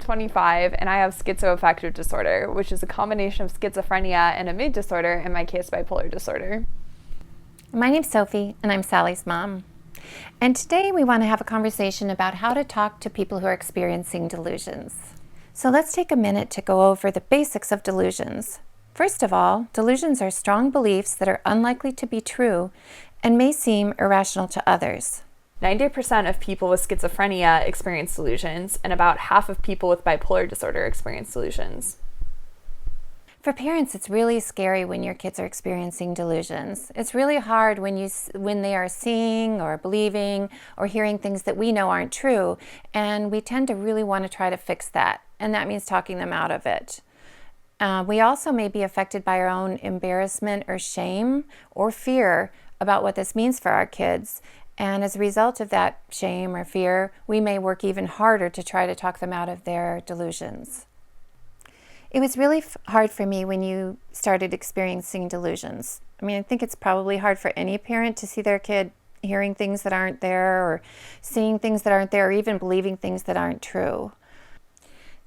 25, and I have schizoaffective disorder, which is a combination of schizophrenia and a mood disorder, in my case, bipolar disorder. My name's Sophie, and I'm Sally's mom. And today we want to have a conversation about how to talk to people who are experiencing delusions. So let's take a minute to go over the basics of delusions. First of all, delusions are strong beliefs that are unlikely to be true and may seem irrational to others. 90% of people with schizophrenia experience delusions, and about half of people with bipolar disorder experience delusions. For parents, it's really scary when your kids are experiencing delusions. It's really hard when they are seeing or believing or hearing things that we know aren't true, and we tend to really want to try to fix that, and that means talking them out of it. We also may be affected by our own embarrassment or shame or fear about what this means for our kids, and as a result of that shame or fear, we may work even harder to try to talk them out of their delusions. It was really hard for me when you started experiencing delusions. I mean, I think it's probably hard for any parent to see their kid hearing things that aren't there, or seeing things that aren't there, or even believing things that aren't true.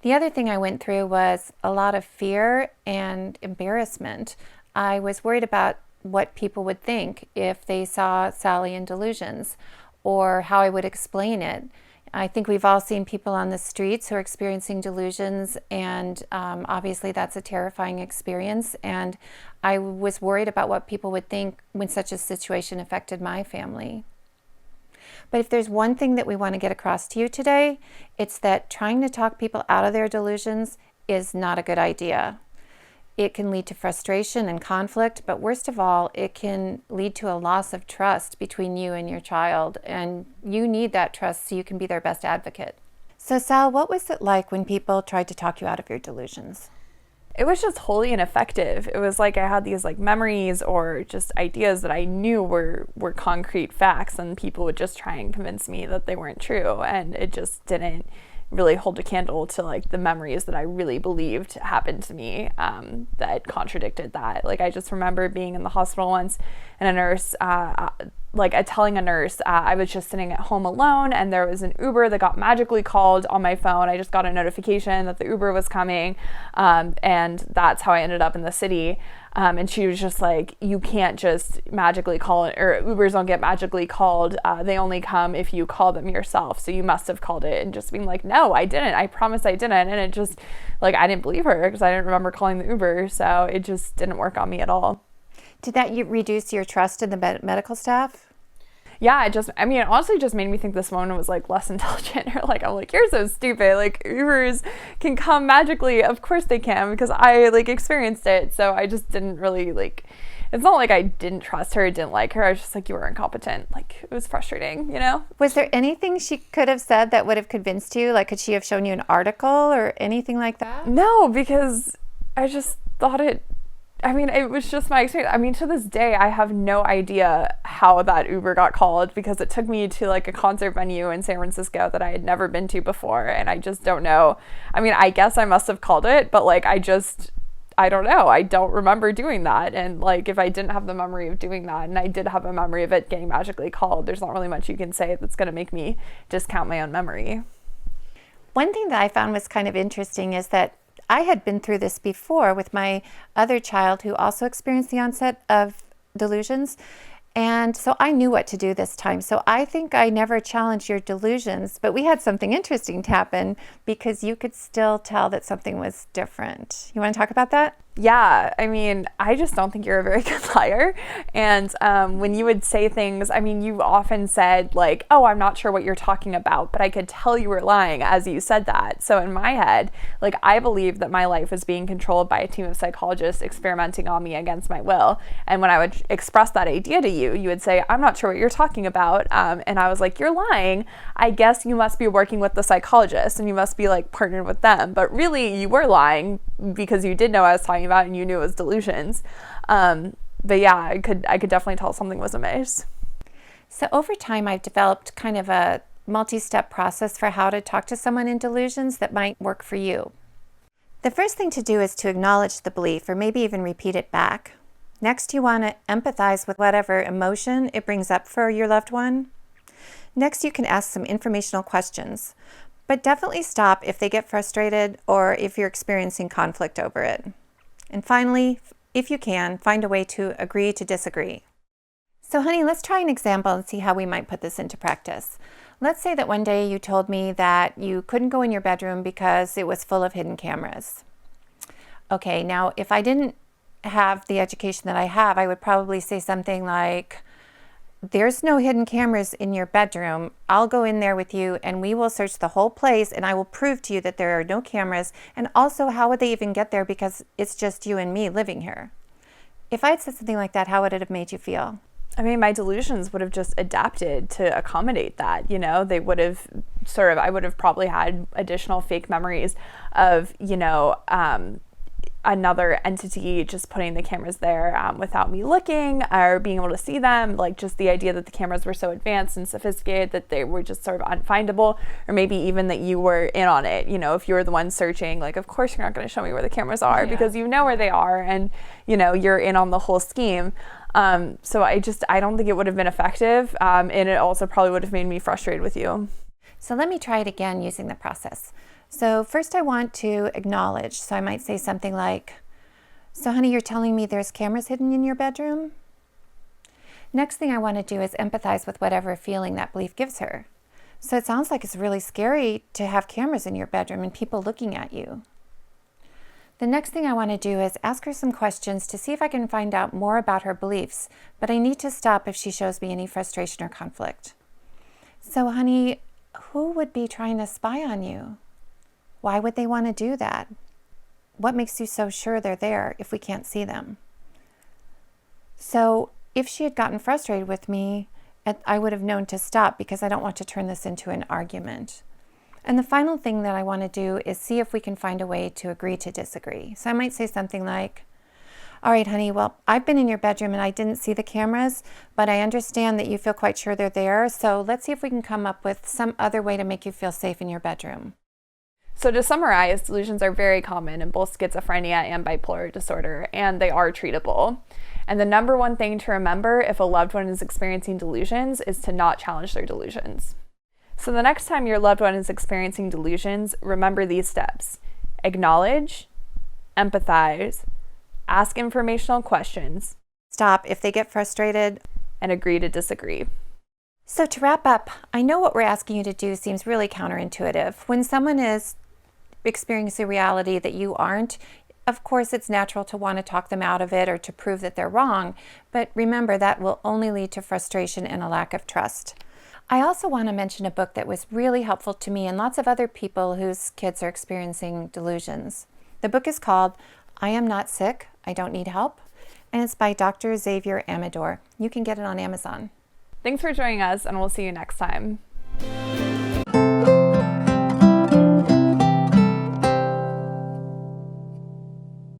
The other thing I went through was a lot of fear and embarrassment. I was worried about what people would think if they saw Sally in delusions, or how I would explain it. I think we've all seen people on the streets who are experiencing delusions, and obviously that's a terrifying experience, and I was worried about what people would think when such a situation affected my family. But if there's one thing that we want to get across to you today, it's that trying to talk people out of their delusions is not a good idea. It can lead to frustration and conflict, but worst of all, it can lead to a loss of trust between you and your child, and you need that trust so you can be their best advocate. So Sal, what was it like when people tried to talk you out of your delusions? It was just wholly ineffective. It was like I had these memories or just ideas that I knew were concrete facts, and people would just try and convince me that they weren't true, and it just didn't really hold a candle to the memories that I really believed happened to me, that contradicted that. I just remember being in the hospital once, and a nurse, telling a nurse, I was just sitting at home alone, and there was an Uber that got magically called on my phone. I just got a notification that the Uber was coming, and that's how I ended up in the city. And she was just like, you can't just magically call it, or Ubers don't get magically called. They only come if you call them yourself. So you must have called it. And just being like, no, I didn't. I promise I didn't. And it just, I didn't believe her because I didn't remember calling the Uber. So it just didn't work on me at all. Did that reduce your trust in the medical staff? Yeah, it honestly just made me think this woman was less intelligent, or I'm you're so stupid. Ubers can come magically. Of course they can, because I experienced it. So I just didn't really it's not like I didn't trust her, didn't like her. I was just you were incompetent. It was frustrating, Was there anything she could have said that would have convinced you? Could she have shown you an article or anything like that? No, because I just thought it was just my experience. To this day, I have no idea how that Uber got called, because it took me to a concert venue in San Francisco that I had never been to before, and I just don't know. I guess I must have called it, but I don't know. I don't remember doing that. And if I didn't have the memory of doing that, and I did have a memory of it getting magically called, there's not really much you can say that's going to make me discount my own memory. One thing that I found was kind of interesting is that I had been through this before with my other child who also experienced the onset of delusions. And so I knew what to do this time. So I think I never challenged your delusions, but we had something interesting to happen because you could still tell that something was different. You want to talk about that? Yeah, I just don't think you're a very good liar. And when you would say things, you often said oh, I'm not sure what you're talking about, but I could tell you were lying as you said that. So in my head, I believed that my life was being controlled by a team of psychologists experimenting on me against my will. And when I would express that idea to you, you would say, I'm not sure what you're talking about. And I was like, you're lying. I guess you must be working with the psychologist and you must be partnered with them. But really, you were lying because you did know I was talking about, and you knew it was delusions. But yeah, I could definitely tell something was amiss. So over time, I've developed kind of a multi-step process for how to talk to someone in delusions that might work for you. The first thing to do is to acknowledge the belief, or maybe even repeat it back. Next, you want to empathize with whatever emotion it brings up for your loved one. Next, you can ask some informational questions. But definitely stop if they get frustrated or if you're experiencing conflict over it. And finally, if you can, find a way to agree to disagree. So honey, let's try an example and see how we might put this into practice. Let's say that one day you told me that you couldn't go in your bedroom because it was full of hidden cameras. Okay, now if I didn't have the education that I have, I would probably say something like, there's no hidden cameras in your bedroom. I'll go in there with you and we will search the whole place and I will prove to you that there are no cameras. And also, how would they even get there because it's just you and me living here? If I had said something like that, how would it have made you feel? I mean, my delusions would have just adapted to accommodate that, you know? They would have I would have probably had additional fake memories of, another entity just putting the cameras there without me looking or being able to see them. Like just the idea that the cameras were so advanced and sophisticated that they were just sort of unfindable, or maybe even that you were in on it. You know, if you were the one searching, like, of course you're not going to show me where the cameras are because you know where they are and, you're in on the whole scheme. So I don't think it would have been effective. And it also probably would have made me frustrated with you. So let me try it again using the process. So first I want to acknowledge. So I might say something like, so honey, you're telling me there's cameras hidden in your bedroom? Next thing I want to do is empathize with whatever feeling that belief gives her. So it sounds like it's really scary to have cameras in your bedroom and people looking at you. The next thing I want to do is ask her some questions to see if I can find out more about her beliefs, but I need to stop if she shows me any frustration or conflict. So honey, who would be trying to spy on you? Why would they want to do that? What makes you so sure they're there if we can't see them? So if she had gotten frustrated with me, I would have known to stop because I don't want to turn this into an argument. And the final thing that I want to do is see if we can find a way to agree to disagree. So I might say something like, all right, honey, well, I've been in your bedroom and I didn't see the cameras, but I understand that you feel quite sure they're there. So let's see if we can come up with some other way to make you feel safe in your bedroom. So to summarize, delusions are very common in both schizophrenia and bipolar disorder, and they are treatable. And the number one thing to remember if a loved one is experiencing delusions is to not challenge their delusions. So the next time your loved one is experiencing delusions, remember these steps. Acknowledge, empathize, ask informational questions, Stop if they get frustrated, and agree to disagree. So to wrap up, I know what we're asking you to do seems really counterintuitive. When someone is experiencing a reality that you aren't, of course it's natural to want to talk them out of it or to prove that they're wrong, but remember that will only lead to frustration and a lack of trust. I also want to mention a book that was really helpful to me and lots of other people whose kids are experiencing delusions. The book is called I Am Not Sick, I Don't Need Help, and it's by Dr. Xavier Amador. You can get it on Amazon. Thanks for joining us, and we'll see you next time.